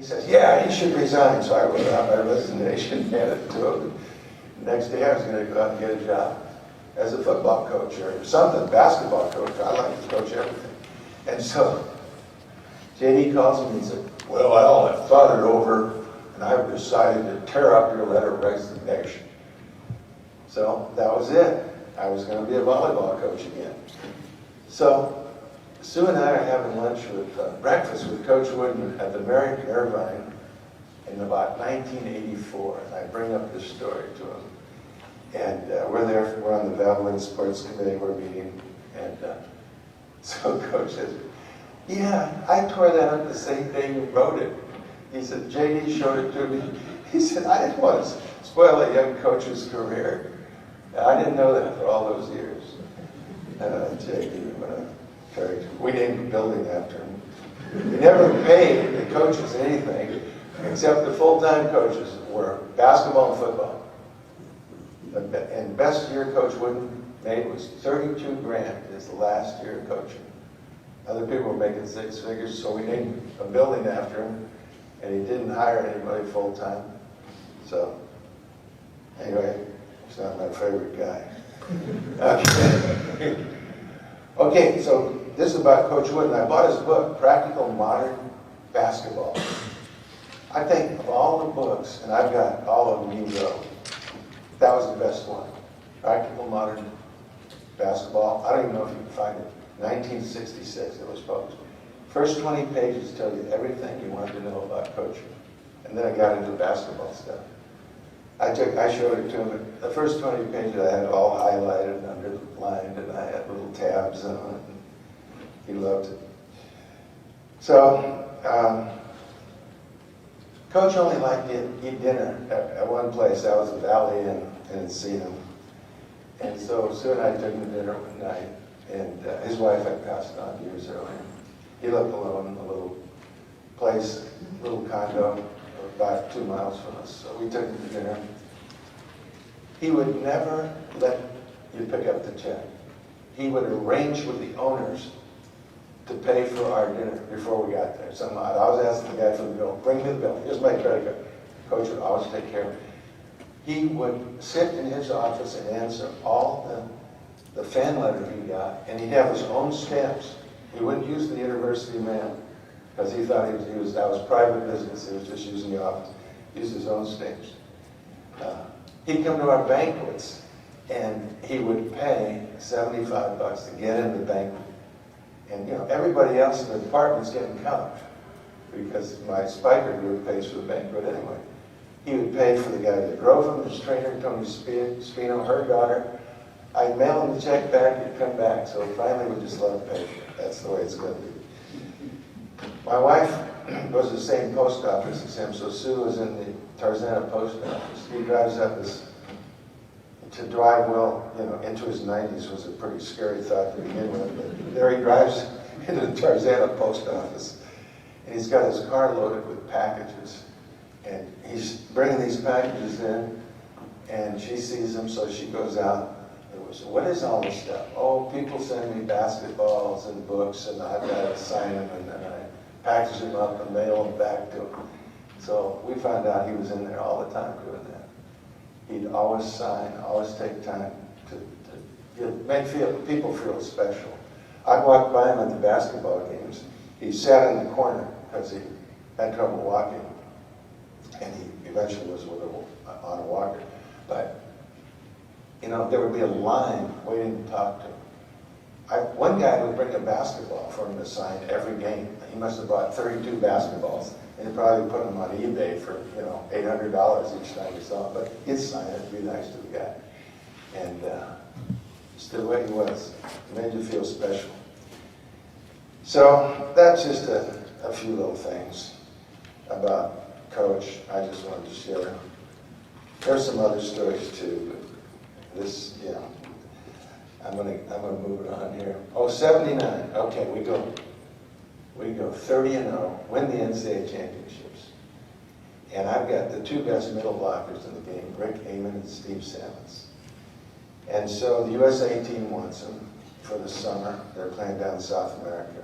He says, yeah, he should resign. So I wrote out my resignation and handed it to him. The next day I was going to go out and get a job as a football coach or something, basketball coach. I like to coach everything. And so JD calls me and said, well, Al, I've thought it over and I've decided to tear up your letter of resignation. So that was it. I was going to be a volleyball coach again. So Sue and I are having lunch with, breakfast with Coach Wooden at the Marriott Irvine in about 1984. And I bring up this story to him. And we're on the Valvoline Sports Committee, we're meeting. And so Coach says, yeah, I tore that up the same day you wrote it. He said, JD showed it to me. He said, I didn't want to spoil a young coach's career. I didn't know that for all those years. JD, what a character. We named the building after him. We never paid the coaches anything, except the full-time coaches were basketball and football. And best year Coach Wooden made was 32 grand his last year of coaching. Other people were making 6 figures, so we named a building after him, and he didn't hire anybody full-time. So, anyway, he's not my favorite guy. Okay. Okay, so this is about Coach Wooden. I bought his book, Practical Modern Basketball. I think of all the books, and I've got all of them you wrote, that was the best one. Practical Modern Basketball. I don't even know if you can find it. 1966 it was published. First 20 pages tell you everything you wanted to know about coaching. And then I got into basketball stuff. I showed it to him. The first 20 pages I had all highlighted and underlined, and I had little tabs on it. And he loved it. So, Coach only liked to eat dinner at one place. That was the Valley Inn in Encino. And so Sue and I took him to dinner one night, and his wife had passed on years earlier. He lived alone in a little place, little condo, about 2 miles from us. So we took him to dinner. He would never let you pick up the check. He would arrange with the owners to pay for our dinner before we got there. So I was asking the guy for the bill, bring me the bill, here's my credit card. Coach would always take care of it. He would sit in his office and answer all the fan letters he got, and he'd have his own stamps. He wouldn't use the university mail because he thought that was private business. He was just using the office. He used his own stamps. He'd come to our banquets, and he would pay $75 to get in the banquet. And you know, everybody else in the department's getting comped because my Spiker group pays for the banquet anyway. He would pay for the guy that drove him, his trainer, Tony Spino, her daughter. I'd mail him the check back, he'd come back. So finally we just let him pay for it. That's the way it's going to be. My wife goes to the same post office as him, so Sue is in the Tarzana post office. He drives up to drive well, you know, into his 90s was a pretty scary thought to begin with, but there he drives into the Tarzana post office. And he's got his car loaded with packages. And he's bringing these packages in, and she sees them, so she goes out. What is all this stuff? Oh, people send me basketballs and books, and I've got to sign them, and then I package them up and mail them back to him. So we found out he was in there all the time doing that. He'd always sign, always take time to make people feel special. I'd walk by him at the basketball games. He sat in the corner because he had trouble walking, and he eventually was on a walker. But you know, there would be a line waiting to talk to him. One guy would bring a basketball for him to sign every game. He must have bought 32 basketballs, and he probably put them on eBay for, you know, $800 each time he saw them. But he'd sign it, be nice to the guy. And just the way he was. It made you feel special. So that's just a few little things about Coach I just wanted to share. There's some other stories too, but this, you know, I'm gonna move it on here. Oh, 79. Okay, we go 30-0, win the NCAA championships. And I've got the 2 best middle blockers in the game, Rick Amon and Steve Sammons. And so the USA team wants them for the summer. They're playing down in South America.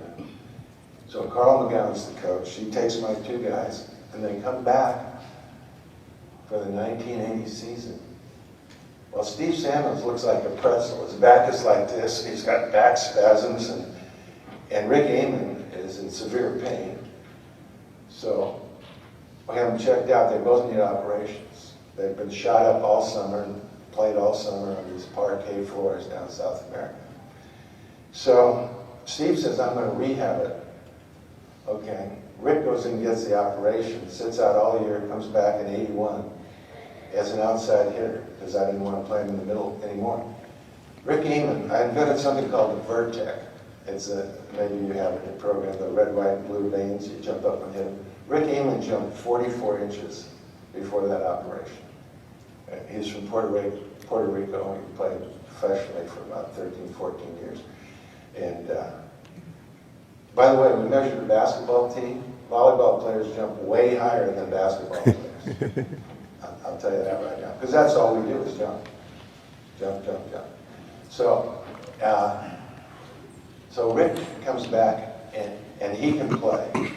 So Carl McGowan's the coach. He takes my 2 guys, and they come back for the 1980 season. Well, Steve Salmons looks like a pretzel. His back is like this. He's got back spasms, and Rick Amon is in severe pain. So we have them checked out. They both need operations. They've been shot up all summer and played all summer on these parquet floors down in South America. So Steve says, I'm going to rehab it. Okay. Rick goes and gets the operation, sits out all year, comes back in 81 as an outside hitter because I didn't want to play him in the middle anymore. Rick Amon, I invented something called the Vertec. It's maybe you have it in the program, the red, white, and blue veins, you jump up and hit him. Rick Amon jumped 44 inches before that operation. He's from Puerto Rico. He played professionally for about 13, 14 years. And by the way, we measured the basketball team. Volleyball players jump way higher than basketball players. I'll tell you that right now. Because that's all we do is jump. Jump, jump, jump. So, so Rick comes back and he can play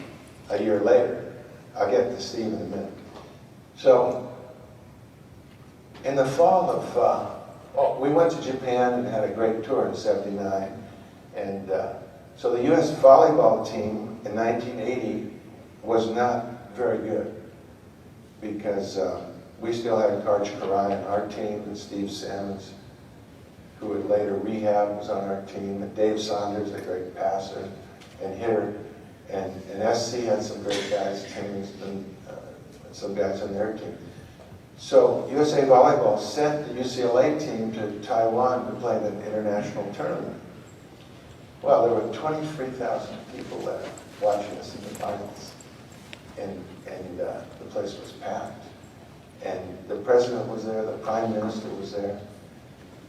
a year later. I'll get to Steve in a minute. So, in the fall of, we went to Japan and had a great tour in '79. And so the U.S. volleyball team in 1980 was not very good because we still had Karch on our team, and Steve Salmons, who would later rehab, was on our team, and Dave Saunders, a great passer and hitter, and SC had some great guys, Tim and some guys on their team. So USA Volleyball sent the UCLA team to Taiwan to play in an international tournament. Well, there were 23,000 people there watching us in the finals, and the place was packed. And the president was there, the prime minister was there.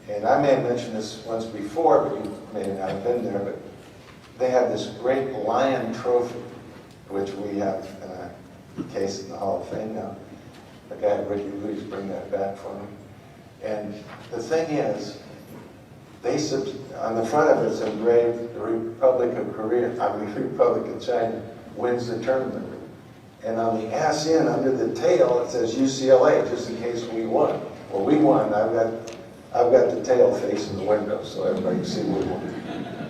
And I may have mentioned this once before, but you may not have been there, but they had this great lion trophy, which we have in a case in the Hall of Fame now. The guy, Ricky Louis, bring that back for me. And the thing is, on the front of it's engraved, the Republic of China wins the tournament. And on the ass end, under the tail, it says UCLA, just in case we won. Well, we won. I've got the tail facing the window, so everybody can see we won.